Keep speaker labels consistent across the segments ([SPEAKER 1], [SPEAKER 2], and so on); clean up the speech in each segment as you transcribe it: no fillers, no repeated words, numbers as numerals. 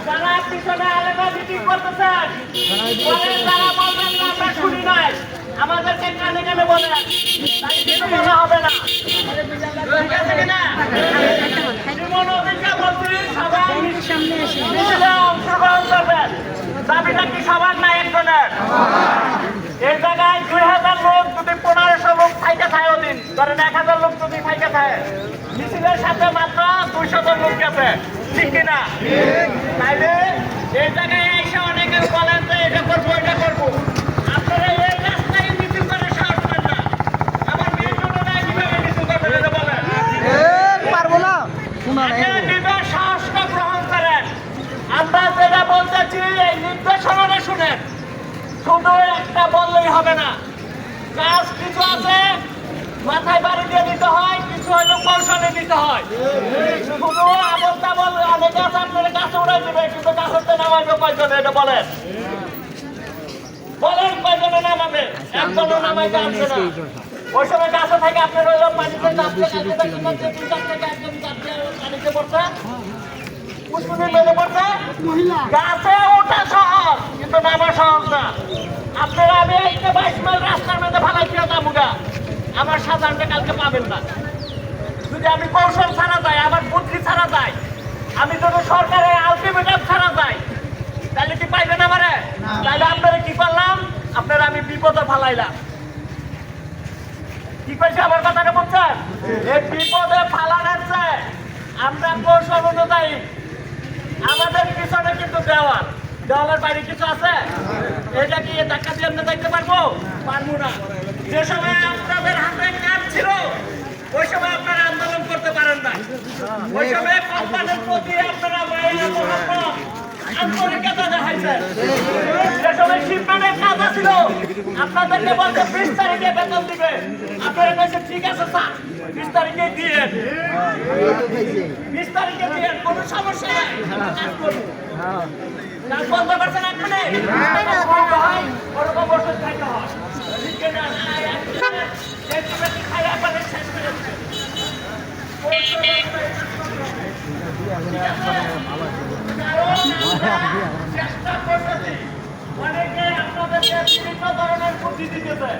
[SPEAKER 1] যারা পিছনে আলাদা মিটিং করতেছেন তারা বলবেন না আমরা শুনি নাই, আমাদেরকে কানে কানে বলে তাই কিছু বলা হবে না, ঠিক আছে কিনা? অংশগ্রহণ করবেন, দাবিটা কি সবার না একজনের? এই জায়গায় 2000 লোক যদি 1500 লোক থাইকে থাকে দিন ধরেন 1000 লোক যদি থাইকে থাকে, মিছিলের সাথে মাত্র 200 জন লোক গেছে, ঠিক কিনা? তাইলে এই জায়গায় এসে অনেকে বলেন যে এটা করবো এটা করবো, আপনারা এই রাস্তায় মিছিল করে সাহস পান না। আমার মেয়ের জন্য না কিভাবে মিছিল করবেন এটা বলেন?
[SPEAKER 2] পারবো না,
[SPEAKER 1] নিজের সাহসটা গ্রহণ করেন। আমরা যেটা বলতেছি এই নির্দেশনা শুনেন, শুধু একটা বললেই হবে না, কাজ কিছু আছে মাথায় বাড়ি দিয়ে দিতে হয়, কিছু হইলো কৌশলে দিতে হয়। শুধু আবল তাবল অনেকে আছে আপনারা গাছে উড়াই দিবে, কিন্তু গাছেতে নামাইবে কয়জনে এটা বলেন? বলেন কয়জনে নামাবে? একজনও নামাইতে আসবে না। ওই সময় গাছে থেকে আপনার হইলো পানিতে চাপতে পানিতে পড়ছে, পুষ্পনি মেলে পড়ছে, গাছে ওঠা সহজ কিন্তু নামা সহজ না। আপনারা আমি 22 মাইল রাস্তার মধ্যে ভালাই দিয়ে নামুগা, আমার সাধারণটা কালকে পাবেন না। যদি আমি কৌশল ছাড়া যাই, আমার বুদ্ধি ছাড়া যাই, আমি যদি সরকারের আলটিমেটাম ছাড়া যাই, তাহলে কি পাইবেন আমারে? তাহলে আপনারা কি করলাম? আপনারা আমি বিপদে ফালাইলাম। কি কইছে আমার কথাটা বুঝছেন? এই বিপদে ফালানোর চেয়ে আমরা কৌশল অনুযায়ী, আমাদের পিছনে কিন্তু দেওয়াল, দেওয়ালের বাইরে কিছু আছে, এটা কি ধাক্কা দিয়ে আমরা দেখতে পারবো? পারবো না। যে সময় আপনাদের হাতে কাজ ছিল ওই সময় আপনারা আন্দোলন করতে পারেন না, ওই সময় কোম্পানির প্রতি আপনারা মায়া মহব্বত আন্তরিকতা দেখাইছেন। যে সময় শিপমেন্টের কাজ ছিল আপনাদেরকে বলছে 20 তারিখে বেতন দিবে, আপনারা বলছে ঠিক আছে স্যার 20 তারিখে দিয়েন, 20 তারিখে দিয়েন, কোনো সমস্যা নাই, কাজ করবো। কাজ বন্ধ করছেন আপনি, হয় ওরকম বছর খাইতে হয়, ঠিক না? খাই আপনাদের শেষ করে চেষ্টা করতেছি, অনেকে আপনাদেরকে বিভিন্ন ধরনের বুদ্ধি দিতেছে,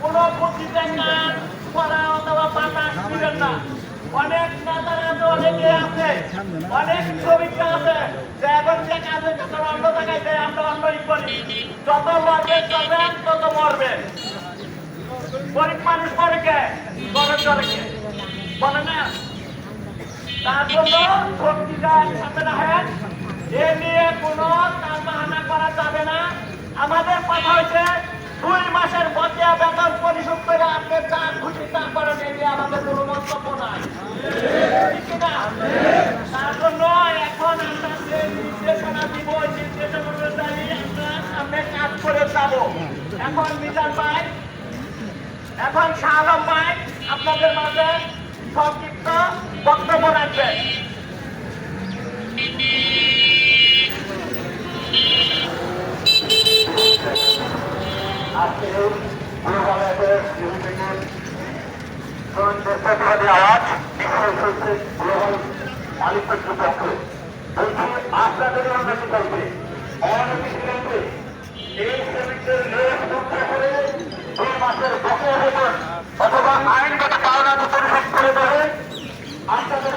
[SPEAKER 1] কোন বুদ্ধিতে কাজ করা অথবা বাতাস দিবেন না। অনেক নেতারা তো অনেকে আছে, অনেক শ্রমিকরা আছে যে এখন যে কাজের কথা অন্য জায়গায় দেয়, আমরা অন্যই করি, যত মরবেন চলবেন তত মরবেন। গরিব মানুষ মরে কে? গরম জলে কে বলে না? তার জন্য শক্তিটা একসাথে রাখেন, এ নিয়ে কোনো তার বাহানা করা যাবে না। আমাদের কথা হয়েছে 2 মাসের বকেয়া বেতন পরিশোধ করে আপনি যা খুশি তা করেন, এ নিয়ে আমাদের কোনো মন্তব্য নাই, ঠিক না? তার জন্য এখন আমরা যে নির্দেশনা দিব, ওই নির্দেশনা অনুযায়ী আমরা সামনে কাজ করে যাব। এখন মিজান ভাই, এখন শাহ আলম ভাই আপনাদের মাঝে সংক্ষিপ্ত বক্তব্য রাখবেন।
[SPEAKER 3] আজকে আওয়াজ গ্লোবাল মালিকের পক্ষে বলছি, আপনাদের আমরা কি করবে অনতিবিলম্বে এই শ্রমিকদের লেখ রক্ষা করে 2 মাসের বকেয়া বেতন অথবা আইনগত পাওনা পরিশোধ করে দেবে। আপনাদের